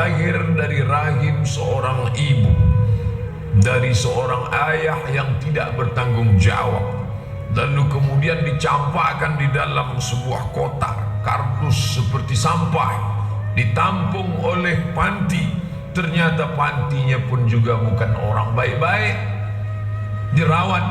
lahir dari rahim seorang ibu, dari seorang ayah yang tidak bertanggung jawab, lalu kemudian dicampakkan di dalam sebuah kotak kardus seperti sampah, ditampung oleh panti. Ternyata pantinya pun juga bukan orang baik-baik, dirawat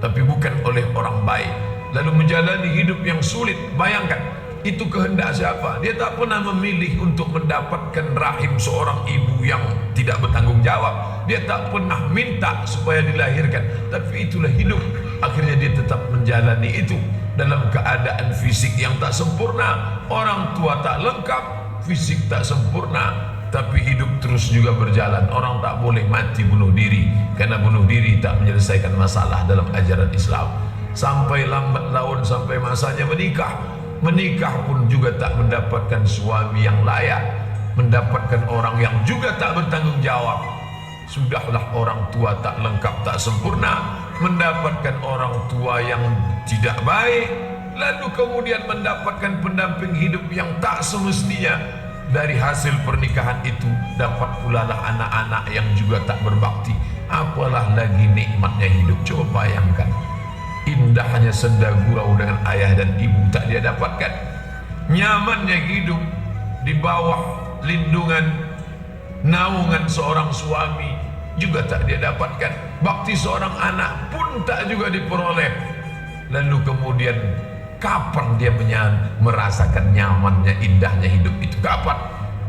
tapi bukan oleh orang baik, lalu menjalani hidup yang sulit. Bayangkan, itu kehendak siapa? Dia tak pernah memilih untuk mendapatkan rahim seorang ibu yang tidak bertanggung jawab. Dia tak pernah minta supaya dilahirkan, tapi itulah hidup. Akhirnya dia tetap menjalani itu dalam keadaan fisik yang tak sempurna. Orang tua tak lengkap, fisik tak sempurna, tapi hidup terus juga berjalan. Orang tak boleh mati bunuh diri, karena bunuh diri tak menyelesaikan masalah dalam ajaran Islam. Sampai lambat laun, sampai masanya menikah. Menikah pun juga tak mendapatkan suami yang layak, mendapatkan orang yang juga tak bertanggung jawab. Sudahlah orang tua tak lengkap, tak sempurna, mendapatkan orang tua yang tidak baik, lalu kemudian mendapatkan pendamping hidup yang tak semestinya. Dari hasil pernikahan itu dapat pula lah anak-anak yang juga tak berbakti. Apalah lagi nikmatnya hidup. Coba bayangkan, indahnya senda gurau dengan ayah dan ibu tak dia dapatkan. Nyamannya hidup di bawah lindungan, naungan seorang suami juga tak dia dapatkan. Bakti seorang anak pun tak juga diperoleh. Lalu kemudian kapan dia merasakan nyamannya, indahnya hidup itu? Kapan?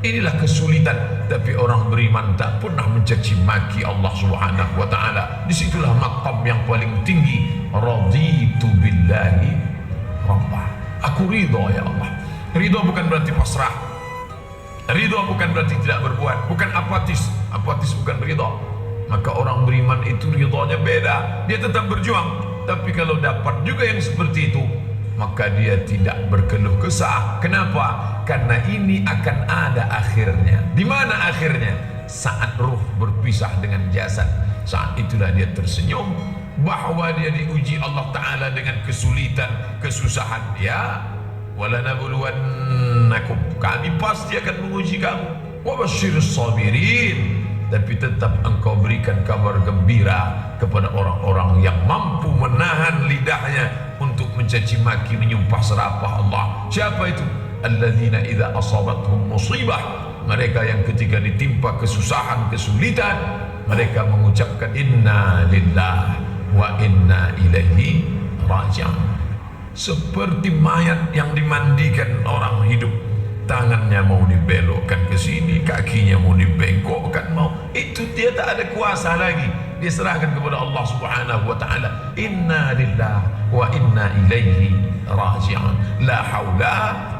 Inilah kesulitan. Tapi orang beriman tak pernah mencaci maki Allah Subhanahu wa ta'ala. Disitulah maqam yang paling tinggi. Raditu billahi rabbah. Aku ridho ya Allah. Ridho bukan berarti pasrah. Ridho bukan berarti tidak berbuat. Bukan apatis. Apatis bukan ridho. Maka orang beriman itu ridhonya beda. Dia tetap berjuang. Tapi kalau dapat juga yang seperti itu, maka dia tidak berkeluh kesah. Kenapa? Karena ini akan ada akhirnya. Di mana akhirnya? Saat ruh berpisah dengan jasad. Saat itulah dia tersenyum bahwa dia diuji Allah Ta'ala dengan kesulitan, kesusahan. Ya, walanabluwannakum, kami pasti akan menguji kamu. Wabashshirus sabirin, tapi tetap engkau berikan kabar gembira kepada orang-orang yang mampu menahan lidahnya untuk mencaci maki, menyumpah serapah Allah. Siapa itu? Alladzina idza asabathum musibah, mereka yang ketika ditimpa kesusahan, kesulitan, mereka mengucapkan inna lillahi wa inna ilaihi raji'un. Seperti mayat yang dimandikan orang hidup. Tangannya mau dibelokkan ke sini, kakinya mau dibengkokkan, itu dia tak ada kuasa lagi. Dia serahkan kepada Allah Subhanahu wa ta'ala. Inna lillahi wa inna ilaihi raji'un. La haula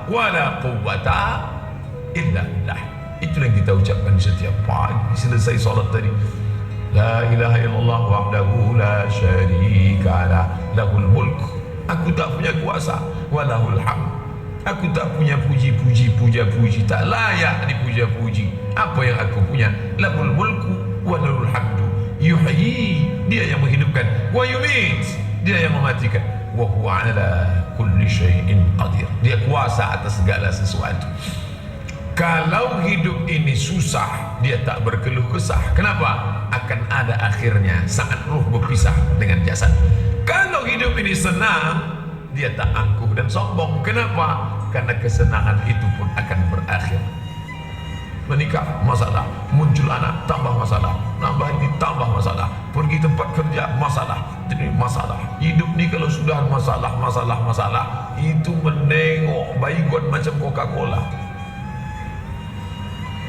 wa la quwwata illa billah. Itulah yang kita ucapkan setiap pagi selesai salat tadi. La ilaha illallah wahdahu la syarika lah, lahul mulk. Aku tak punya kuasa, wa lahul hamd. Aku tak punya puji-puji, puja-puji, tak layak dipuja-puji. Apa yang aku punya? Lahul mulku wa lahul hamdu. Yuhyi, dia yang menghidupkan. Wa yumit, dia yang mematikan. Wa huwa ala kulli syai'in qadir. Dia kuasa atas segala sesuatu. Kalau hidup ini susah, dia tak berkeluh kesah. Kenapa? Akan ada akhirnya saat ruh berpisah dengan jasad. Kalau hidup ini senang, dia tak angkuh dan sombong. Kenapa? Karena kesenangan itu pun akan berakhir. Menikah, masalah. Muncul anak, tambah masalah. Nambah ini, tambah masalah. Pergi tempat kerja, masalah. Jadi masalah. Hidup ni kalau sudah masalah, itu menengok baygon macam Coca-Cola.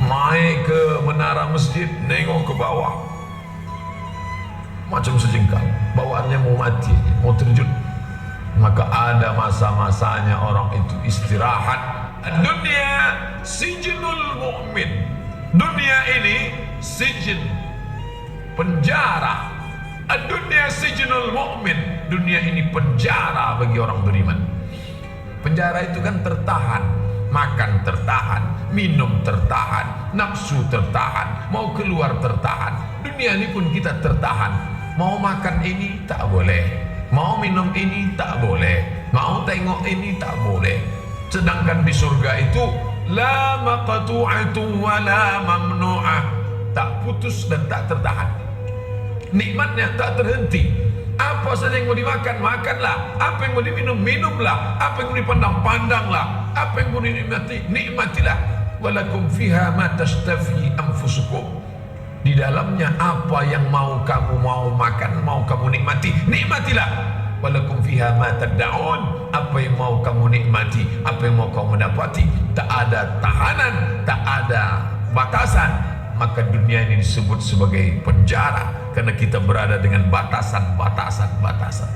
Naik ke menara masjid, nengok ke bawah, macam sejengkal. Bawaannya mau mati, mau terjun. Maka ada masa-masanya orang itu istirahat. Dunia sijnul mu'min. Dunia ini sijin, penjara. Dunia sijnul mu'min. Dunia ini penjara bagi orang beriman. Penjara itu kan tertahan. Makan tertahan, minum tertahan, nafsu tertahan, mau keluar tertahan. Dunia ini pun kita tertahan. Mau makan ini tak boleh, mau minum ini tak boleh, mau tengok ini tak boleh. Sedangkan di surga itu la maqtu'atu wa la mamnu'ah, tak putus dan tak tertahan. Nikmatnya tak terhenti. Apa saja yang mau dimakan, makanlah. Apa yang mau diminum, minumlah. Apa yang mau dipandang, pandanglah. Apa yang mau dinikmati, nikmatilah. Walakum fiha ma tashtafi anfusukum. Di dalamnya apa yang mau kamu mau makan, mau kamu nikmati, nikmatilah. Walakum fiha ma tad'un. Apa yang mau kamu nikmati, apa yang mau kamu dapati, tak ada tahanan, tak ada batasan. Maka dunia ini disebut sebagai penjara karena kita berada dengan batasan-batasan.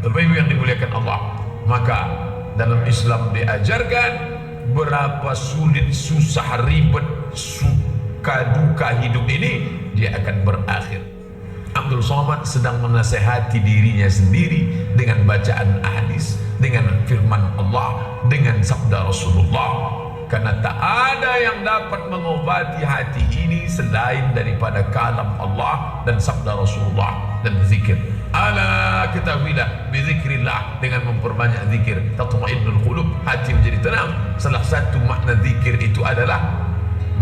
Bapak Ibu yang dimuliakan Allah, maka dalam Islam diajarkan berapa sulit, susah, ribet, suka duka hidup ini, dia akan berakhir. Abdul Somad sedang menasehati dirinya sendiri dengan bacaan hadis, dengan firman Allah, dengan sabda Rasulullah. Karena tak ada yang dapat mengobati hati ini selain daripada kalam Allah dan sabda Rasulullah dan zikir. Ala ketahuilah, bizikrillah, dengan memperbanyak zikir tatma'innul qulub, hati menjadi tenang. Salah satu makna zikir itu adalah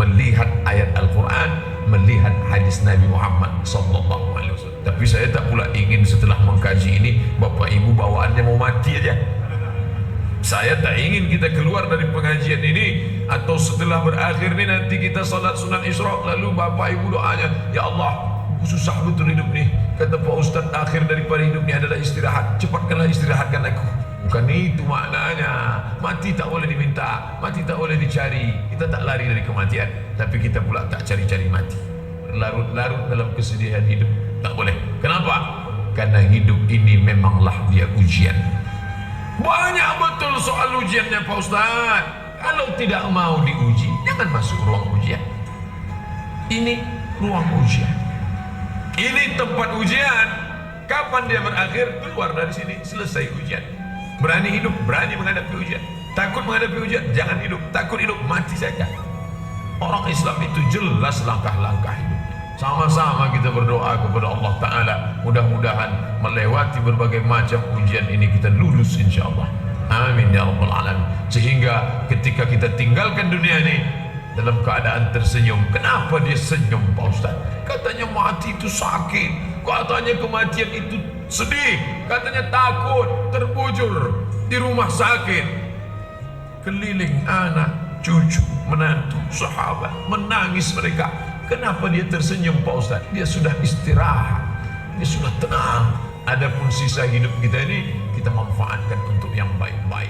melihat ayat Al-Quran, melihat hadis Nabi Muhammad sallallahu alaihi wasallam. Tapi saya tak pula ingin setelah mengkaji ini Bapak Ibu bawaannya mau mati aja. Saya tak ingin kita keluar dari pengajian ini atau setelah berakhir ini nanti kita salat sunat Isra lalu Bapak Ibu doanya, ya Allah, susah betul hidup nih. Kata Pak Ustaz, akhir daripada hidup ini adalah istirahat. Cepatkanlah istirahatkan aku. Bukan itu maknanya. Mati tak boleh diminta, mati tak boleh dicari. Kita tak lari dari kematian, tapi kita pula tak cari-cari mati. Larut-larut dalam kesedihan hidup, tak boleh. Kenapa? Karena hidup ini memanglah dia ujian. Banyak betul soal ujiannya Pak Ustaz. Kalau tidak mau diuji, jangan masuk ruang ujian. Ini ruang ujian, ini tempat ujian. Kapan dia berakhir? Keluar dari sini, selesai ujian. Berani hidup, berani menghadapi ujian. Takut menghadapi ujian, jangan hidup. Takut hidup, mati saja. Orang Islam itu jelas langkah-langkah hidup. Sama-sama kita berdoa kepada Allah Ta'ala, mudah-mudahan melewati berbagai macam ujian ini kita lulus insyaAllah. Amin ya Rabbal Alamin. Sehingga ketika kita tinggalkan dunia ini dalam keadaan tersenyum. Kenapa dia senyum Pak Ustaz? Katanya mati itu sakit, katanya kematian itu sedih, katanya takut, terbujur di rumah sakit, keliling anak, cucu, menantu, sahabat, menangis mereka. Kenapa dia tersenyum Pak Ustaz? Dia sudah istirahat, dia sudah tenang. Adapun sisa hidup kita ini kita manfaatkan untuk yang baik-baik.